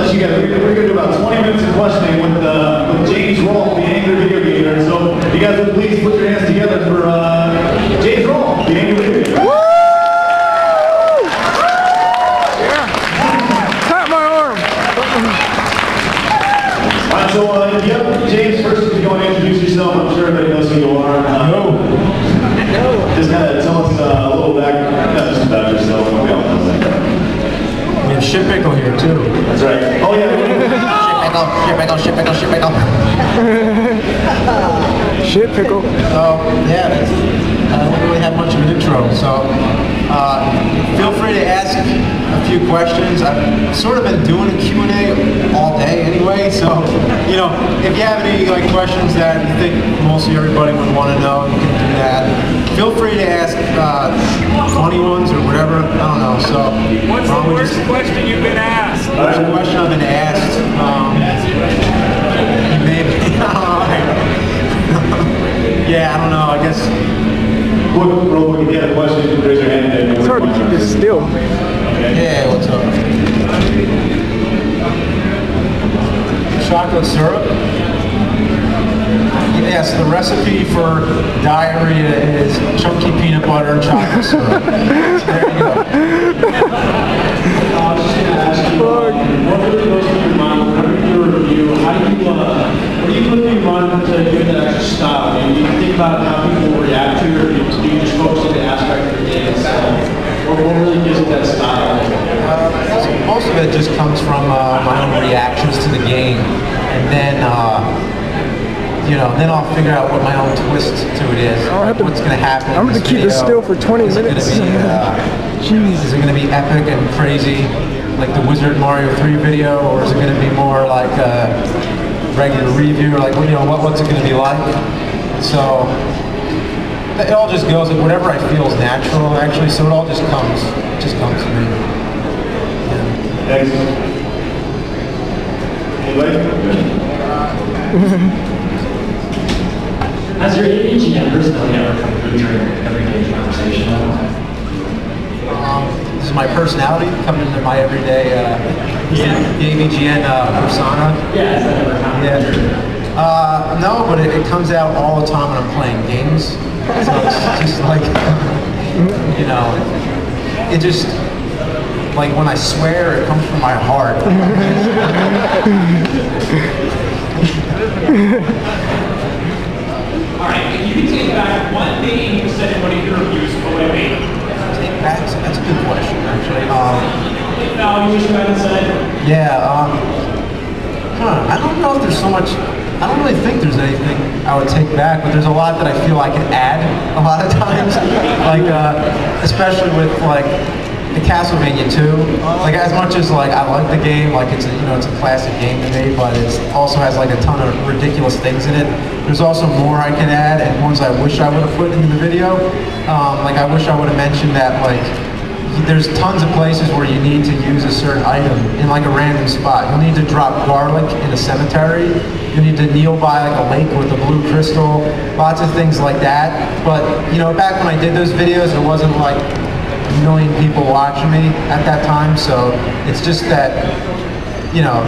let you guys, we're going to do about 20 minutes of questioning with James Rolfe, the angry video gamer. So if you guys would please put your hands together for James Rolfe, the angry video gamer. Woo! Yeah. Tap my arm. Alright, so yep, James, first if you want to introduce yourself, I'm sure everybody knows who you are. Just kind of tell us a little just about yourself. We all know that. We have Shit Pickle here too. That's right. Oh yeah. Shit Pickle. Shit Pickle. So yeah, I don't really have much of an intro. So feel free to ask a few questions. I've sort of been doing a Q&A all day anyway. So you know, if you have any questions that you think mostly everybody would want to know, you can do that. Feel free to ask funny ones or whatever. I don't know. So what's the worst question you've been asked? Worst question I've been asked. Maybe. Yeah, I don't know. I guess. Real quick, if you have a question, raise your hand. And It's hard to keep this still. Yeah, what's up? Chocolate syrup? Yes, the recipe for diarrhea is chunky peanut butter and chocolate syrup. There you go. I was just going to ask you, what really goes through your mind whenever you do a review? How do you, what do you put through your mind to do that extra style? I mean, do you think about how people will react to it, or do you just focus on the aspect of the game itself? What really gives it that style? So most of it just comes from my own reactions to the game, and then you know, then I'll figure out what my own twist to it is. What's going to happen? I'm going to keep this still for 20 minutes. Is it going to be epic and crazy, like the Wizard Mario 3 video, or is it going to be more like a regular review, or like, you know, what's it going to be like? So it all just goes like whatever I feel is natural, actually. So it all just comes to me. Yeah. Thanks. Anybody? Has your AVGN personality ever come through during everyday conversation? This is my personality coming into my everyday AVGN persona. Yeah, has that ever happened? Yeah. No, but it comes out all the time when I'm playing games. So it's just like, you know, it just, like when I swear, it comes from my heart. Alright, if you could take back one thing you said in one of your reviews, what would it be? Take back? That's a good question, actually. No, you wish you hadn't said. Yeah, I don't know if there's so much, I don't really think there's anything I would take back, but there's a lot that I feel I can add a lot of times. Like, especially with like the Castlevania 2. Like as much as like I like the game, like it's a, you know, it's a classic game to me, but it also has like a ton of ridiculous things in it. There's also more I can add, and ones I wish I would have put into the video. Like I wish I would have mentioned that like there's tons of places where you need to use a certain item in like a random spot. You'll need to drop garlic in a cemetery. You need to kneel by like a lake with a blue crystal. Lots of things like that. But you know, back when I did those videos, there wasn't like a million people watching me at that time. So it's just that, you know,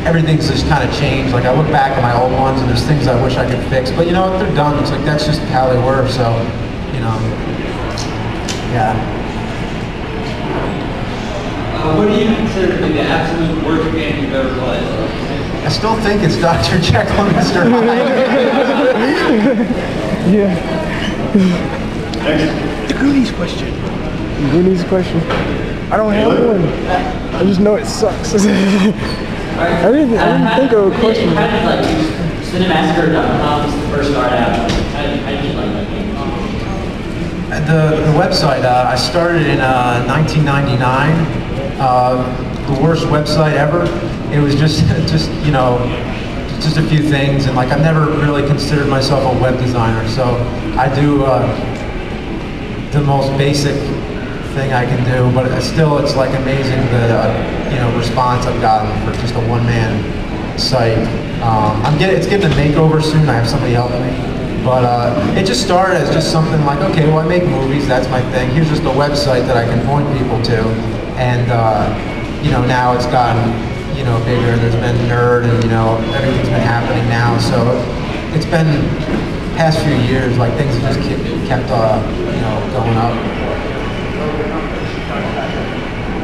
everything's just kind of changed. Like I look back at my old ones and there's things I wish I could fix. But you know what, they're done. It's like that's just how they were. So, you know, yeah. What do you consider to be the absolute worst game you've ever played? I still think it's Dr. Jekyll and Mr. Hyde. Yeah. Next. The Goonies question. The Goonies question. I don't have one. I just know it sucks. I didn't think of a question. How did like Cinemassacre.com first start out? How did you like that game? The website, I started in 1999. The worst website ever. It was just you know, just a few things, and like I've never really considered myself a web designer, so I do the most basic thing I can do, but still it's like amazing the you know, response I've gotten for just a one-man site. It's getting a makeover soon. I have somebody helping me, but it just started as just something like, okay, well I make movies, that's my thing. Here's just a website that I can point people to, and you know, now it's gotten you know, bigger. There's been Nerd, and you know, everything's been happening now. So it's been past few years, like things have just kept you know, going up.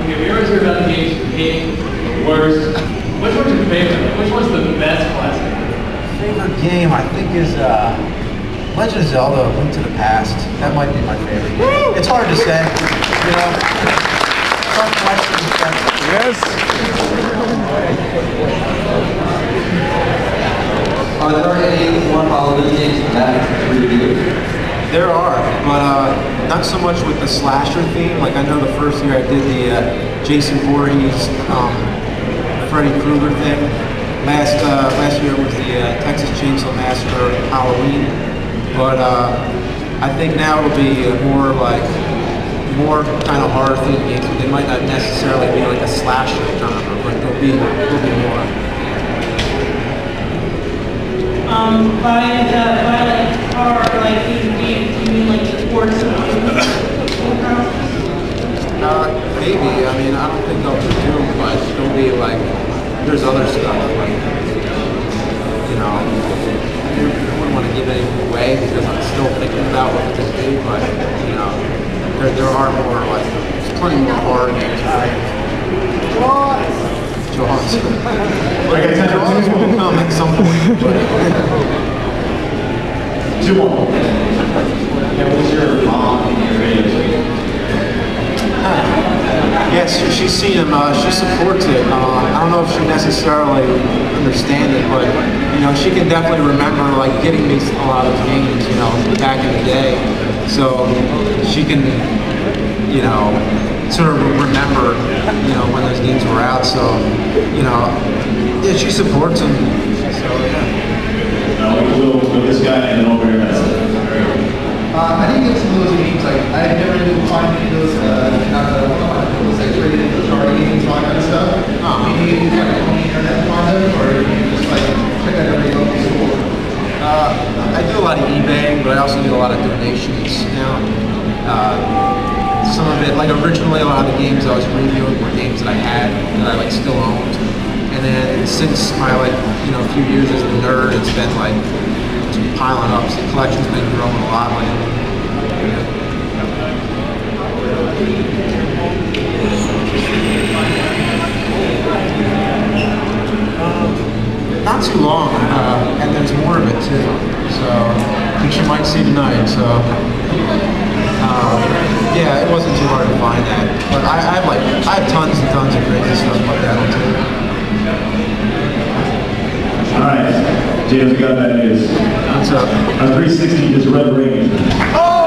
Okay, we always hear about the games you hate, the worst. Which one's your favorite? Which one's the best classic? Favorite game, I think, is Legend of Zelda: Link to the Past. That might be my favorite game. It's hard to say, you know. Some questions. Yes. Are there any more Halloween games that review? There are, but not so much with the slasher theme. Like I know the first year I did the Jason Voorhees, Freddy Krueger thing. Last year was the Texas Chainsaw Massacre Halloween. But I think now it'll be more more kind of horror themed games. They might not necessarily be like a slasher genre, but there'll be more. By like car, like these games, you mean like sports Maybe. I mean, I don't think they'll be Doom, but it'll be like, there's other stuff. Like, you know, I wouldn't want to give anything away because I'm still thinking about what it could be, but, you know, there are more, like, there's plenty more horror games. Jaws. Jaws will come at some point. Two more. Yeah, what's your mom and your age? Yes, she's seen him. She supports it. I don't know if she necessarily understands it, but you know, she can definitely remember like getting me a lot of games, you know, back in the day. So she can, you know, sort of remember, you know, when those games were out. So, you know, yeah, she supports them. So yeah. We'll with this guy and then over here. I didn't get some of those games. Like I never did find any of those. Those like rated Atari games, all that kind of stuff. Do you use like on the internet to find them, or do you just like check out every local store? I do a lot of eBay, but I also do a lot of donations now. Some of it, like originally, a lot of the games I was reviewing were games that I had that I like still owned. And then since my like, you know, a few years as a nerd, it's been like piling up. So the collection's been growing a lot lately. Not too long, and there's more of it too. So which you might see tonight. So yeah, it wasn't too hard to find that. But I have tons and tons of crazy stuff like that too. All right, James, we got bad news. What's up? Our 360 is red ring. Oh!